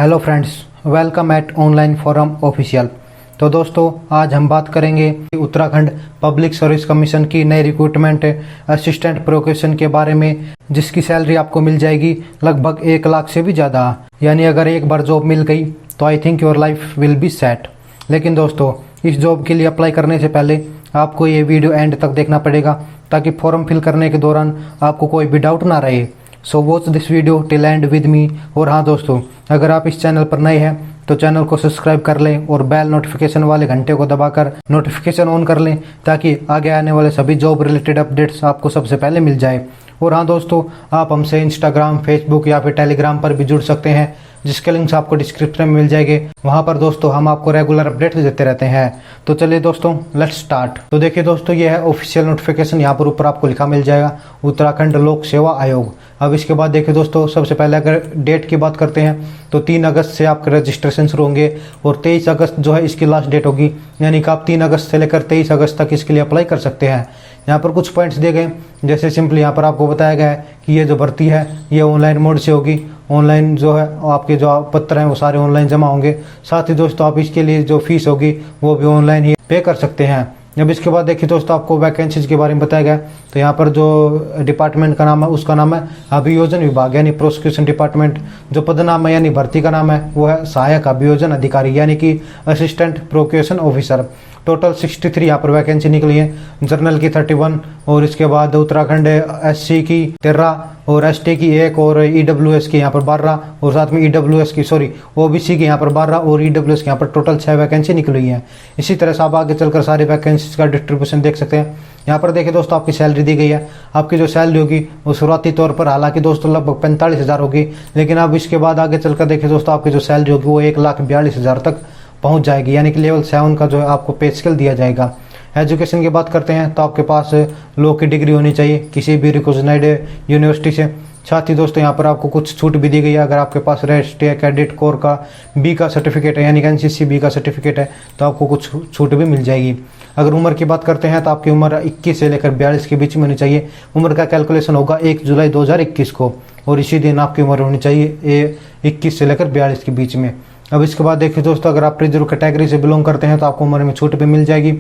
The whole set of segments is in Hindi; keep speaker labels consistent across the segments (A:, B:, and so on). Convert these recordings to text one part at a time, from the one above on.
A: Hello friends, welcome at online forum official. तो दोस्तों, आज हम बात करेंगे उत्तराखंड पब्लिक सर्विस कमीशन की नई रिक्रूटमेंट असिस्टेंट प्रोक्यूशन के बारे में, जिसकी सैलरी आपको मिल जाएगी लगभग 1 लाख से भी ज़्यादा। यानी अगर एक बार जॉब मिल गई तो I think your life will be set. लेकिन दोस्तों, इस जॉब के लिए अप्लाई करने से पहले आपको ये वीडियो एंड तक देखना पड़ेगा, ताकि फॉर्म फिल करने के दौरान आपको कोई भी डाउट ना रहे। So watch this video till and with me. और हाँ दोस्तों, अगर आप इस चैनल पर नए हैं तो चैनल को सब्सक्राइब कर लें और बेल नोटिफिकेशन वाले घंटे को दबाकर नोटिफिकेशन ऑन कर लें, ताकि आगे आने वाले सभी जॉब रिलेटेड अपडेट्स आपको सबसे पहले मिल जाए। और हाँ दोस्तों, आप हमसे इंस्टाग्राम, फेसबुक या फिर टेलीग्राम पर भी जुड़ सकते हैं, जिसके लिंक्स आपको डिस्क्रिप्शन में मिल जाएंगे। वहाँ पर दोस्तों हम आपको रेगुलर अपडेट्स देते रहते हैं। तो चलिए दोस्तों, लेट्स स्टार्ट। तो देखिए दोस्तों, ये है ऑफिशियल नोटिफिकेशन। यहाँ पर ऊपर आपको लिखा मिल जाएगा उत्तराखंड लोक सेवा आयोग। अब इसके बाद देखिए दोस्तों, सबसे पहले अगर डेट की बात करते हैं तो 3 अगस्त से आपके रजिस्ट्रेशन शुरू होंगे और 23 अगस्त जो है इसकी लास्ट डेट होगी। यानी कि आप 3 अगस्त से लेकर 23 अगस्त तक इसके लिए अप्लाई कर सकते हैं। यहाँ पर कुछ पॉइंट्स दिए गए, जैसे सिंपली यहाँ पर आपको बताया गया है कि ये जो भर्ती है ये ऑनलाइन मोड से होगी। ऑनलाइन जो है आपके जो पत्र हैं वो सारे ऑनलाइन जमा होंगे। साथ ही दोस्तों, आप इसके लिए जो फीस होगी वो भी ऑनलाइन ही पे कर सकते हैं। जब इसके बाद देखिए दोस्तों, आपको वैकेंसीज के बारे में बताया गया। तो यहाँ पर जो डिपार्टमेंट का नाम है उसका नाम है अभियोजन विभाग, यानी प्रोसिक्यूशन डिपार्टमेंट। जो पद नाम है यानी भर्ती का नाम है वो है सहायक अभियोजन अधिकारी, यानी कि असिस्टेंट प्रोक्यूशन ऑफिसर। टोटल 63 यहाँ पर वैकेंसी निकली है। जनरल की 31 और इसके बाद उत्तराखंड SC की 13 और ST की 1 और EWS की यहाँ पर 12 और साथ में EWS की OBC की यहाँ पर 12 और EWS की यहाँ पर टोटल 6 वैकेंसी निकली है। इसी तरह से आप आगे चलकर सारी वैकेंसी का डिस्ट्रीब्यूशन देख सकते हैं। यहाँ पर देखिए दोस्तों, आपकी सैलरी दी गई है। आपकी जो सैलरी होगी वो शुरुआती तौर पर हालांकि दोस्तों लगभग 45,000 होगी, लेकिन अब इसके बाद आगे चलकर देखिए दोस्तों, आपकी जो सैलरी होगी वो 1,42,000 तक पहुंच जाएगी। यानी कि लेवल 7 का जो है आपको पे स्केल दिया जाएगा। एजुकेशन की बात करते हैं तो आपके पास लॉ की डिग्री होनी चाहिए किसी भी रिकॉग्नाइज्ड यूनिवर्सिटी से। साथ ही दोस्तों, यहाँ पर आपको कुछ छूट भी दी गई है। अगर आपके पास राष्ट्रीय कैडेट कोर का B का सर्टिफिकेट है, यानी कि NCC B का सर्टिफिकेट है, तो आपको कुछ छूट भी मिल जाएगी। अगर उम्र की बात करते हैं तो आपकी उम्र 21 से लेकर 42 के बीच में होनी चाहिए। उम्र का कैलकुलेशन होगा 1 जुलाई 2021 को, और इसी दिन आपकी उम्र होनी चाहिए 21 से लेकर 42 के बीच में। अब इसके बाद देखिए दोस्तों, अगर आप रिजर्व कैटेगरी से बिलोंग करते हैं तो आपको उम्र में छूट भी मिल जाएगी।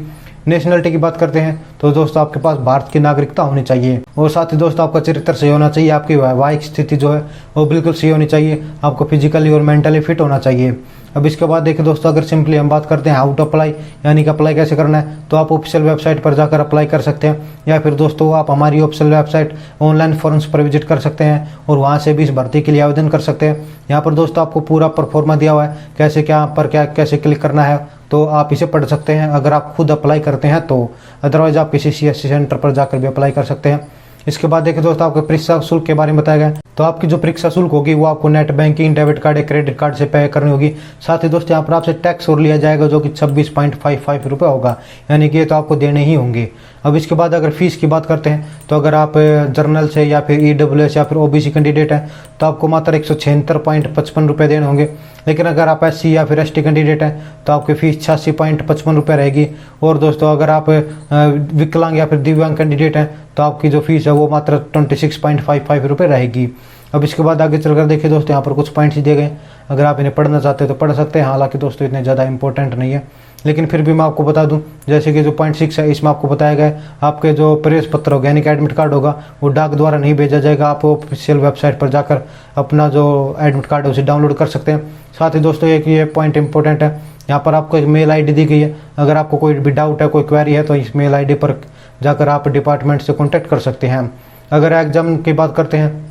A: नेशनलिटी की बात करते हैं तो दोस्तों, आपके पास भारत की नागरिकता होनी चाहिए। और साथ ही दोस्तों, आपका चरित्र सही होना चाहिए। आपकी वैवाहिक स्थिति जो है वो बिल्कुल सही होनी चाहिए। आपको फिजिकली और मेंटली फिट होना चाहिए। अब इसके बाद देखिए दोस्तों, अगर सिंपली हम बात करते हैं हाउ टू अप्लाई, यानी कि अप्लाई कैसे करना है, तो आप ऑफिशियल वेबसाइट पर जाकर अप्लाई कर सकते हैं, या फिर दोस्तों आप हमारी ऑफिशियल वेबसाइट ऑनलाइन फॉर्म्स पर विजिट कर सकते हैं और वहां से भी इस भर्ती के लिए आवेदन कर सकते हैं। यहाँ पर दोस्तों आपको पूरा परफॉर्मा दिया हुआ है, कैसे कैसे क्लिक करना है, तो आप इसे पढ़ सकते हैं अगर आप खुद अप्लाई करते हैं तो। अदरवाइज आप किसी CSC सेंटर पर जाकर भी अप्लाई कर सकते हैं। इसके बाद देखिए दोस्तों, आपके परीक्षा शुल्क के बारे में बताया गया। तो आपकी जो परीक्षा शुल्क होगी वो आपको नेट बैंकिंग, डेबिट कार्ड या क्रेडिट कार्ड से पे करनी होगी। साथ ही दोस्तों, यहाँ पर आपसे टैक्स और लिया जाएगा जो कि 26.55 रुपये होगा, यानी कि ये तो आपको देने ही होंगे। अब इसके बाद अगर फीस की बात करते हैं तो अगर आप जर्नल से या फिर EWS या फिर OBC कैंडिडेट हैं तो आपको मात्र 176.55 रुपये देने होंगे। लेकिन अगर आप SC या फिर ST कैंडिडेट हैं तो आपकी फीस 86.55 रुपये रहेगी। और दोस्तों, अगर आप विकलांग या फिर दिव्यांग कैंडिडेट हैं तो आपकी जो फीस है वो मात्र 26.55 रुपये रहेगी। अब इसके बाद आगे चलकर देखिए दोस्तों, यहाँ पर कुछ पॉइंट्स दिए गए। अगर आप इन्हें पढ़ना चाहते हैं तो पढ़ सकते हैं। हालांकि दोस्तों इतने ज़्यादा इंपॉर्टेंट नहीं है, लेकिन फिर भी मैं आपको बता दूं, जैसे कि जो पॉइंट 6 है इसमें आपको बताया गया है आपके जो प्रवेश पत्र होगा यानी कि एडमिट कार्ड होगा वो डाक द्वारा नहीं भेजा जाएगा। आप ऑफिशियल वेबसाइट पर जाकर अपना जो एडमिट कार्ड है उसे डाउनलोड कर सकते हैं। साथ ही दोस्तों, एक ये पॉइंट इंपॉर्टेंट है, यहाँ पर आपको एक मेल ID दी गई है। अगर आपको कोई भी डाउट है, कोई क्वेरी है, तो इस मेल ID पर जाकर आप डिपार्टमेंट से कॉन्टैक्ट कर सकते हैं। अगर एग्जाम की बात करते हैं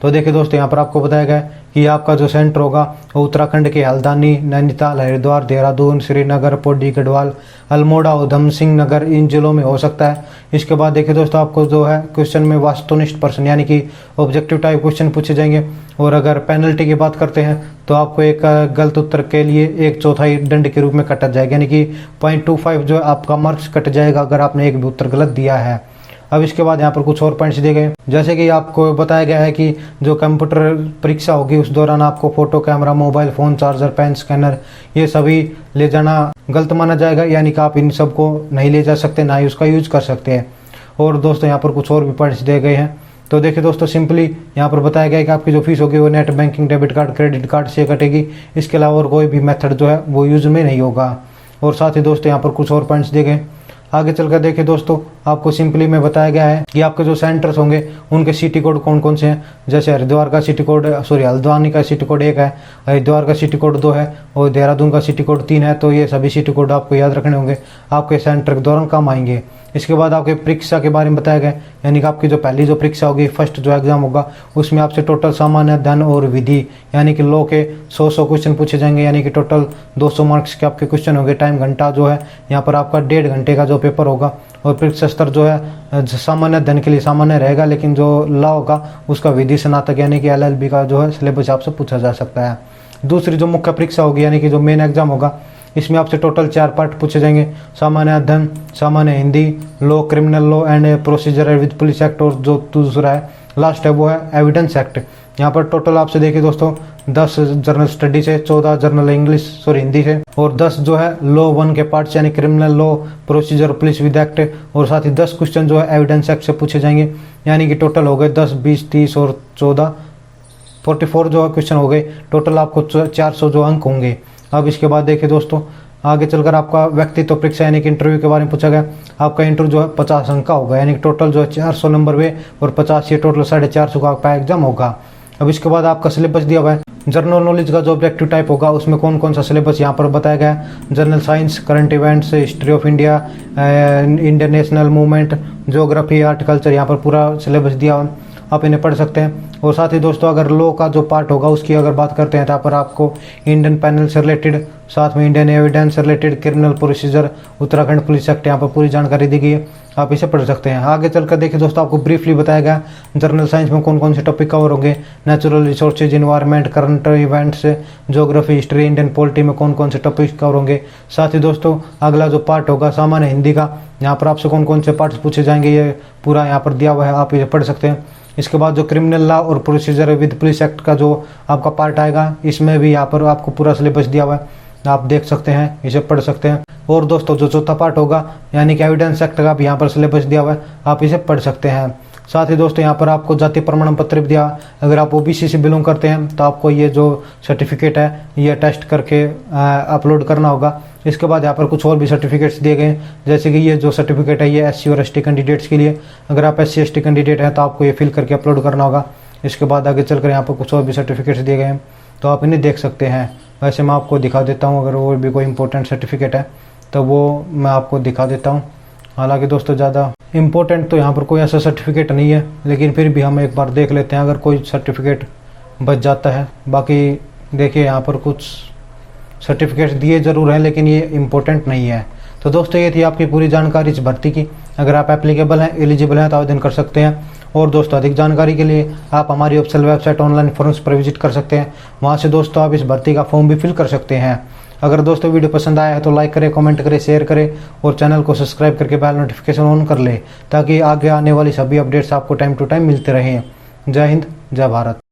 A: तो देखिए दोस्तों, यहाँ पर आपको बताया गया है कि आपका जो सेंटर होगा वो उत्तराखंड के हल्द्वानी, नैनीताल, हरिद्वार, देहरादून, श्रीनगर, पौड़ी, गढ़वाल, अल्मोड़ा, उधम सिंह नगर, इन जिलों में हो सकता है। इसके बाद देखिए दोस्तों, आपको जो है क्वेश्चन में वस्तुनिष्ठ प्रश्न यानी कि ऑब्जेक्टिव टाइप क्वेश्चन पूछे जाएंगे। और अगर पेनल्टी की बात करते हैं तो आपको एक गलत उत्तर के लिए 1/4 दंड के रूप में कटा जाएगा, यानी कि 0.25 जो आपका मार्क्स कट जाएगा अगर आपने एक भी उत्तर गलत दिया है। अब इसके बाद यहाँ पर कुछ और पॉइंट्स दिए गए, जैसे कि आपको बताया गया है कि जो कंप्यूटर परीक्षा होगी उस दौरान आपको photo, camera, mobile phone, charger, pen, scanner ये सभी ले जाना गलत माना जाएगा, यानी कि आप इन सबको नहीं ले जा सकते, ना ही उसका यूज कर सकते हैं। और दोस्तों, यहाँ पर कुछ और भी पॉइंट्स दिए गए हैं। तो देखिए दोस्तों, सिंपली यहाँ पर बताया गया है कि आपकी जो फीस होगी वो net banking, debit card, credit card से कटेगी। इसके अलावा और कोई भी मेथड जो है वो यूज में नहीं होगा। और साथ ही दोस्तों यहाँ पर कुछ और पॉइंट्स दिए गए। आगे चलकर देखिए दोस्तों, आपको सिंपली में बताया गया है कि आपके जो सेंटर्स होंगे उनके सिटी कोड कौन कौन से हैं। जैसे हरिद्वार का सिटी कोड हल्द्वानी का सिटी कोड 1 है, हरिद्वार का सिटी कोड 2 है और देहरादून का सिटी कोड 3 है। तो ये सभी सिटी कोड आपको याद रखने होंगे, आपके सेंटर के दौरान काम आएंगे। इसके बाद आपके परीक्षा के बारे में बताया गया, यानी कि आपकी जो पहली जो परीक्षा होगी, फर्स्ट जो एग्जाम होगा, उसमें आपसे टोटल सामान्य अध्ययन और विधि यानी कि लॉ के 100 क्वेश्चन पूछे जाएंगे, यानी कि टोटल 200 मार्क्स के आपके क्वेश्चन होंगे। टाइम घंटा जो है यहाँ पर आपका 1.5 घंटे का जो पेपर होगा। और परीक्षा स्तर जो है सामान्य अध्ययन के लिए सामान्य रहेगा, लेकिन जो लॉ होगा उसका विधि स्नातक यानी कि LLB का जो है सिलेबस आपसे पूछा जा सकता है। दूसरी जो मुख्य परीक्षा होगी यानी कि जो मेन एग्जाम होगा, इसमें आपसे टोटल 4 पार्ट पूछे जाएंगे, सामान्य अध्ययन, सामान्य Hindi, law, criminal law and procedure with police act, और जो दूसरा है लास्ट है वो है एविडेंस एक्ट। यहाँ पर टोटल आपसे देखिए दोस्तों 10 जनरल स्टडी से, 14 जनरल हिंदी से, और 10 जो है लॉ 1 के पार्ट्स यानी criminal law, procedure, police with act, और साथ ही 10 क्वेश्चन जो है एविडेंस एक्ट से पूछे जाएंगे। यानी कि टोटल हो गए 10, 20, 30 और 14, 44 जो है क्वेश्चन हो गए। टोटल आपको 400 जो अंक होंगे। अब इसके बाद देखिए दोस्तों, आगे चलकर आपका व्यक्तित्व परीक्षा यानी कि इंटरव्यू के बारे में पूछा गया। आपका इंटरव्यू जो है 50 अंक का होगा, यानी कि टोटल जो है 400 नंबर हुए और 50 ये टोटल 450 का आपका एग्जाम होगा। अब इसके बाद आपका सिलेबस दिया हुआ है। जनरल नॉलेज का जो ऑब्जेक्टिव टाइप होगा उसमें कौन कौन सा सिलेबस यहाँ पर बताया गया है। General science, current events, history of India, Indian national movement, geography, art, culture, यहाँ पर पूरा सिलेबस दिया हुआ, आप इन्हें पढ़ सकते हैं। और साथ ही दोस्तों, अगर लॉ का जो पार्ट होगा उसकी अगर बात करते हैं तो यहाँ पर आपको इंडियन पैनल से रिलेटेड, साथ में इंडियन एविडेंस से related, criminal procedure, Uttarakhand police act, यहाँ पर पूरी जानकारी दी गई है, आप इसे पढ़ सकते हैं। आगे चलकर देखिए दोस्तों, आपको ब्रीफली बताया गया जनरल साइंस में कौन कौन से टॉपिक कवर होंगे। Natural resources, environment, current events, geography, history, Indian polity में कौन कौन से टॉपिक कवर होंगे। साथ ही दोस्तों, अगला जो पार्ट होगा सामान्य हिंदी का, यहाँ पर आपसे कौन कौन से पार्ट्स पूछे जाएंगे ये पूरा यहाँ पर दिया हुआ है, आप इसे पढ़ सकते हैं। इसके बाद जो क्रिमिनल लॉ और प्रोसीजर विद पुलिस एक्ट का जो आपका पार्ट आएगा, इसमें भी यहाँ पर आपको पूरा सिलेबस दिया हुआ है, आप देख सकते हैं, इसे पढ़ सकते हैं। और दोस्तों, जो चौथा पार्ट होगा यानी कि एविडेंस एक्ट का भी यहाँ पर सिलेबस दिया हुआ है, आप इसे पढ़ सकते हैं। साथ ही दोस्तों, यहाँ पर आपको जाति प्रमाण पत्र भी दिया। अगर आप OBC से बिलोंग करते हैं तो आपको ये जो सर्टिफिकेट है ये टेस्ट करके अपलोड करना होगा। इसके बाद यहाँ पर कुछ और भी सर्टिफिकेट्स दिए गए हैं, जैसे कि ये जो सर्टिफिकेट है ये SC और ST कैंडिडेट्स के लिए। अगर आप SC ST कैंडिडेट हैं तो आपको ये फिल करके अपलोड करना होगा। इसके बाद आगे चलकर यहाँ पर कुछ और भी सर्टिफिकेट्स दिए गए हैं, तो आप इन्हें देख सकते हैं। वैसे मैं आपको दिखा देता हूँ, अगर और भी कोई इंपॉर्टेंट सर्टिफिकेट है तो वो मैं आपको दिखा देता हूँ। हालांकि दोस्तों, ज़्यादा इम्पोर्टेंट तो यहाँ पर कोई ऐसा सर्टिफिकेट नहीं है, लेकिन फिर भी हम एक बार देख लेते हैं अगर कोई सर्टिफिकेट बच जाता है। बाकी देखिए, यहाँ पर कुछ सर्टिफिकेट्स दिए ज़रूर हैं, लेकिन ये इम्पोर्टेंट नहीं है। तो दोस्तों, ये थी आपकी पूरी जानकारी इस भर्ती की। अगर आप एप्लीकेबल हैं, एलिजिबल हैं तो आवेदन कर सकते हैं। और दोस्तों, अधिक जानकारी के लिए आप हमारी ऑफिशियल वेबसाइट ऑनलाइन फॉर्म्स पर विजिट कर सकते हैं। वहाँ से दोस्तों आप इस भर्ती का फॉर्म भी फिल कर सकते हैं। अगर दोस्तों वीडियो पसंद आया है तो लाइक करें, कमेंट करें, शेयर करें और चैनल को सब्सक्राइब करके बेल नोटिफिकेशन ऑन कर लें, ताकि आगे आने वाली सभी अपडेट्स आपको टाइम टू टाइम मिलते रहें। जय हिंद, जय भारत।